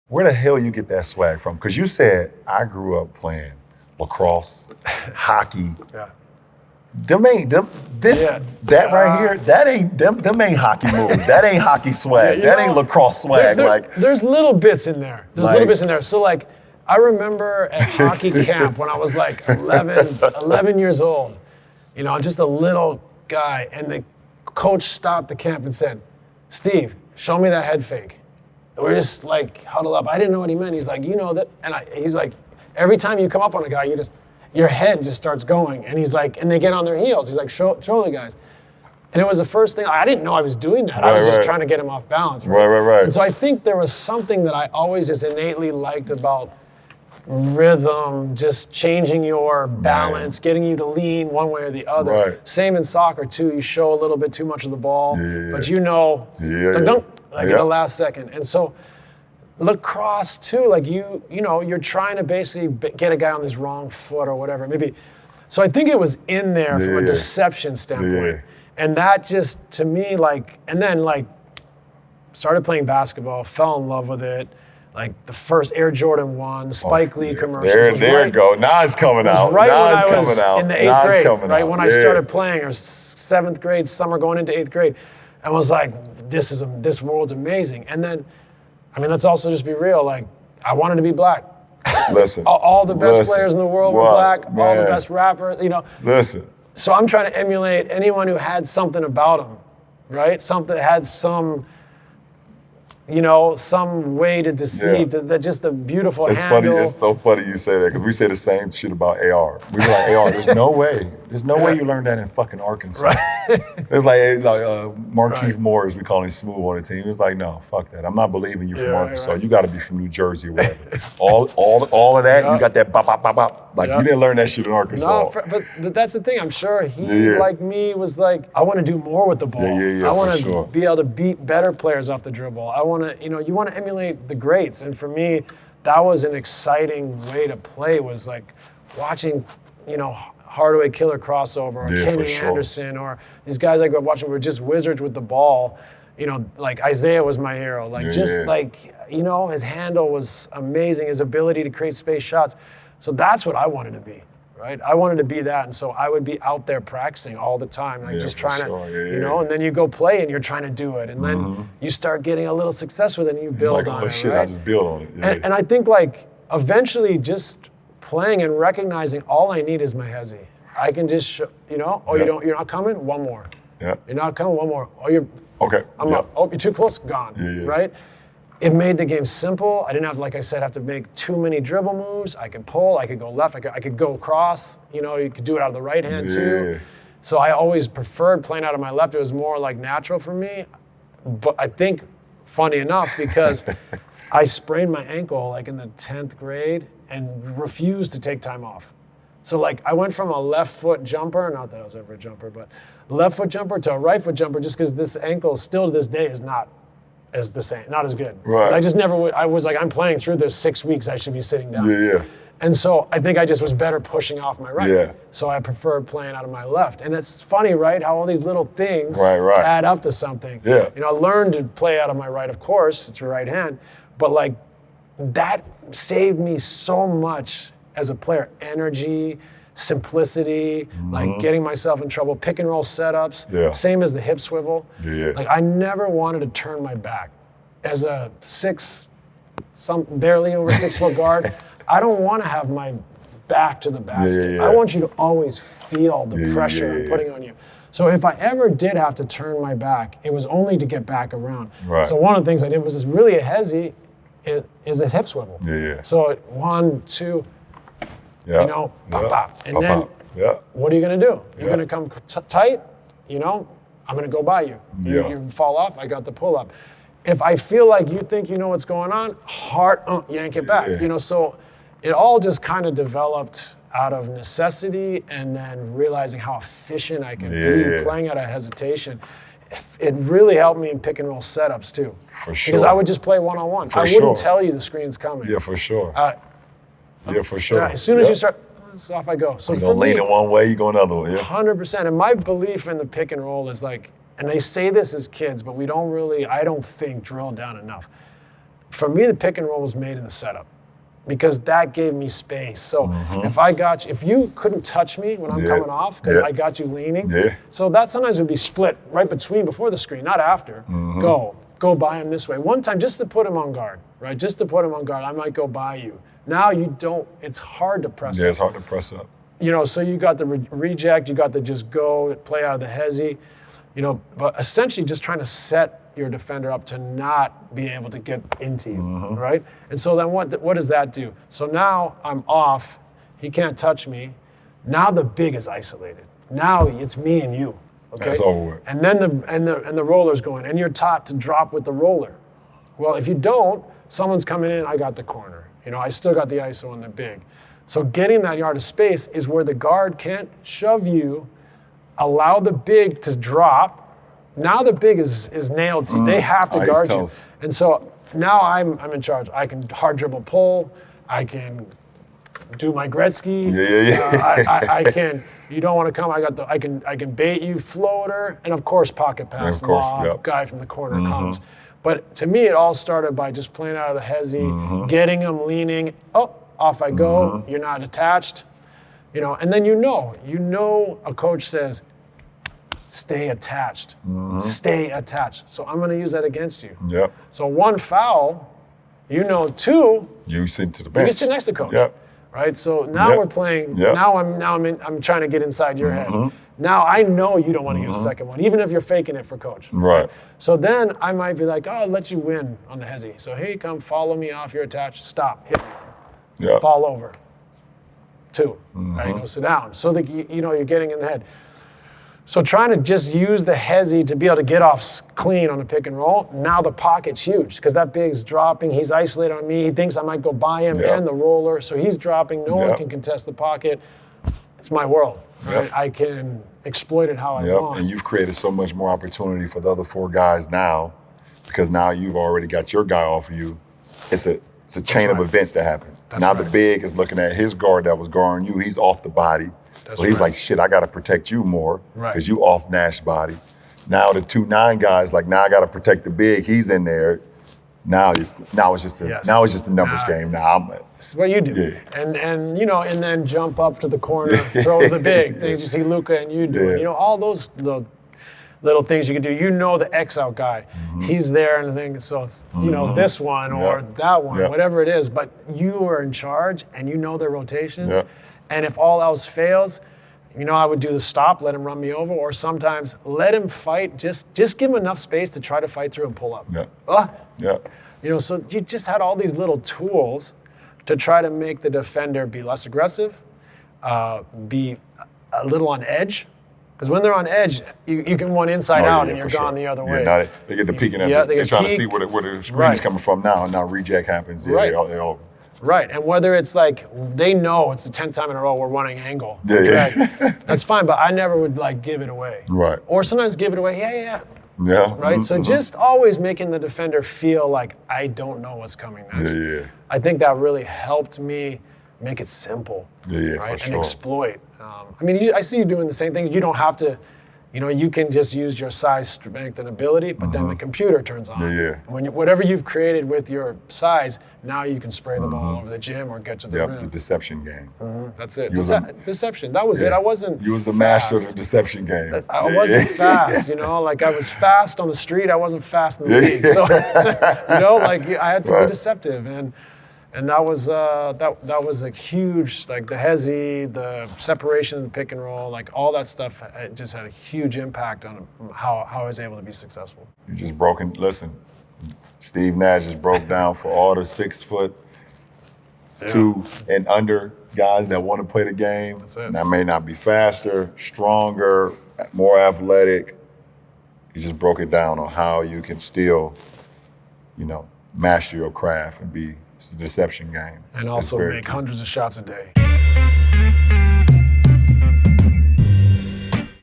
Where the hell you get that swag from? Because you said, I grew up playing lacrosse, hockey. Yeah. That right here, them ain't hockey moves. That ain't hockey swag. That ain't lacrosse swag. There's little bits in there. So like, I remember at hockey camp when I was like 11 years old, you know, just a little guy, and the coach stopped the camp and said, Steve, show me that head fake. And we're just like huddled up. I didn't know what he meant. He's like, you know that, and he's like, every time you come up on a guy, your head just starts going. And he's like, and they get on their heels. He's like, show the guys. And it was the first thing, I didn't know I was doing that. I was just trying to get him off balance. Right. And so I think there was something that I always just innately liked about rhythm, just changing your balance, getting you to lean one way or the other. Right. Same in soccer too. You show a little bit too much of the ball, but you know, in the last second. And so lacrosse too, like you know, you're trying to basically get a guy on this wrong foot or whatever. Maybe. So I think it was in there from a deception standpoint. And that just, to me, like, and then like, started playing basketball, fell in love with it. Like the first Air Jordan 1, Spike Lee commercials. There you go. Nas coming out. Right Nas when I was coming out. in the 8th grade, right? Out. When I started playing, or 7th grade, summer going into 8th grade. I was like, this world's amazing. And then, I mean, let's also just be real. Like, I wanted to be black. Listen. all the best players in the world were black. All the best rappers, you know. Listen. So I'm trying to emulate anyone who had something about them, right? Something that had some, you know, some way to deceive, just a beautiful handle. Funny. It's so funny you say that, because we say the same shit about AR. We be like, AR, there's no way you learned that in fucking Arkansas. Right. It's like Markeith Moore, as we call him, Smooth on the team. He was like, no, fuck that. I'm not believing you from Arkansas. You got to be from New Jersey or whatever. all of that, you got that bop, bop, bop, bop. Like, you didn't learn that shit in Arkansas. No, but that's the thing. I'm sure he, like me, was like, I want to do more with the ball. I want to be able to beat better players off the dribble. I want to, you want to emulate the greats. And for me, that was an exciting way to play, was like watching, Hardaway Killer crossover, or Kenny Anderson, or these guys I grew up watching were just wizards with the ball. Like Isaiah was my hero. Like his handle was amazing, his ability to create space shots. So that's what I wanted to be, right? I wanted to be that, and so I would be out there practicing all the time, like just trying to, and then you go play and you're trying to do it, and then you start getting a little success with it, and you build on it, right? I just build on it. And I think like eventually just playing and recognizing all I need is my hezi. I can just, you're not coming, one more. Yeah. You're not coming, one more. Oh, you're okay. I'm up. Oh, you're too close, gone. Right? It made the game simple. I didn't have, like I said, have to make too many dribble moves. I could pull, I could go left, I could go across. You could do it out of the right hand too. So I always preferred playing out of my left. It was more like natural for me. But I think, funny enough, because I sprained my ankle like in the 10th grade and refused to take time off. So like I went from a left foot jumper, not that I was ever a jumper, but left foot jumper to a right foot jumper, just because this ankle still to this day is not as the same, not as good. Right. I just never, I was like, I'm playing through this 6 weeks, I should be sitting down. Yeah. And so I think I just was better pushing off my right. Yeah. So I preferred playing out of my left. And it's funny, right, how all these little things add up to something. Yeah. I learned to play out of my right, of course, it's your right hand, but like that saved me so much as a player. Energy, simplicity, like getting myself in trouble, pick and roll setups, same as the hip swivel. Like I never wanted to turn my back. As a barely over 6 foot guard, I don't want to have my back to the basket. I want you to always feel the pressure I'm putting on you. So if I ever did have to turn my back, it was only to get back around. Right. So one of the things I did was really a hezi, is a hip swivel. So 1, 2, bop, bop. And then what are you going to do? You're going to come tight, I'm going to go by you. You fall off, I got the pull up. If I feel like you think you know what's going on, yank it back. So it all just kind of developed out of necessity, and then realizing how efficient I can be playing out of hesitation. It really helped me in pick and roll setups too. For sure. Because I would just play one-on-one. I wouldn't tell you the screen's coming. Yeah, for sure. For sure. As soon as you start, so off I go. So you go lean in one way, you go another way. 100%. And my belief in the pick and roll is like, and they say this as kids, but I don't think drilled down enough. for me, the pick and roll was made in the setup because that gave me space. So if you couldn't touch me when I'm coming off because I got you leaning, so that sometimes would be split right between before the screen, not after. Go by him this way. One time, just to put him on guard, right? Just to put him on guard, I might go by you. Now you don't, it's hard to press up. Yeah, it's hard to press up. You know, so you got the reject, you got the just go, play out of the hezzy, you know, but essentially just trying to set your defender up to not be able to get into you, right? And so then what does that do? So now I'm off, he can't touch me. Now the big is isolated. Now it's me and you. Okay? That's over with. And then the roller's going, and you're taught to drop with the roller. Well, if you don't, someone's coming in, I got the corner. You know, I still got the ISO on the big. So getting that yard of space is where the guard can't shove you, allow the big to drop. Now the big is nailed to you. They have to guard you. And so now I'm in charge. I can hard dribble pull. I can do my Gretzky. I can. You don't want to come. I can bait you floater, and of course pocket pass. Lob, guy from the corner comes. But to me, it all started by just playing out of the hezzy, getting him leaning. Oh, off I go. You're not attached. You know, and then you know a coach says, stay attached. Stay attached. So I'm going to use that against you. Yep. So one foul, you know, two. You sit to the bench. You can sit next to coach. Yep. Right. So now we're playing. Yep. Now I'm trying to get inside your head. Now I know you don't want to get a second one, even if you're faking it for coach. Right. So then I might be like, oh, I'll let you win on the hezzy. So here you come, follow me off, you're attached, stop, hit me. Yep. Fall over. Two. Right. Go sit down. So that you're getting in the head. So trying to just use the hezzy to be able to get off clean on a pick and roll, now the pocket's huge because that big's dropping. He's isolated on me. He thinks I might go by him and the roller. So he's dropping. No one can contest the pocket. It's my world. Right? I can exploit it how I want. And you've created so much more opportunity for the other four guys now because now you've already got your guy off of you. It's a chain of events that happen. Now the big is looking at his guard that was guarding you. He's off the body. So he's like, shit, I got to protect you more because you off Nash body. Now the 2-9 guys, like, now I got to protect the big. He's in there. Now it's just a numbers game. Now this is what you do. Yeah. And then jump up to the corner, throw the big things you see Luka and you do. You know, all those little things you can do. You know the X out guy. He's there and the thing. So it's this one or that one, whatever it is. But you are in charge and you know their rotations. And if all else fails, I would do the stop, let him run me over, or sometimes let him fight. Just give him enough space to try to fight through and pull up. So you just had all these little tools to try to make the defender be less aggressive, be a little on edge. Because when they're on edge, you can one inside out and you're gone the other way. Now they get the peeking at they're trying to see where the screen is coming from now, and now reject happens. They're over. Right, and whether it's like, they know it's the 10th time in a row we're running angle. That's fine, but I never would give it away. Right. Or sometimes give it away, Right, so just always making the defender feel like I don't know what's coming next. I think that really helped me make it simple, right, and exploit. I see you doing the same thing. You don't have to, you can just use your size, strength, and ability, but then the computer turns on. And whatever you've created with your size, now you can spray the ball over the gym or get to the rim. The deception game. That's it. Deception. That was it. I wasn't. You was the master of the deception game. I wasn't fast. I was fast on the street. I wasn't fast in the league. So, I had to be deceptive and that was a huge, the hezzy, the separation of the pick and roll, all that stuff. It just had a huge impact on how I was able to be successful. You just listen, Steve Nash just broke down for all the 6'2" and under guys that want to play the game. That's it. That may not be faster, stronger, more athletic. He just broke it down on how you can still, master your craft and be. It's a deception game. And also make hundreds of shots a day.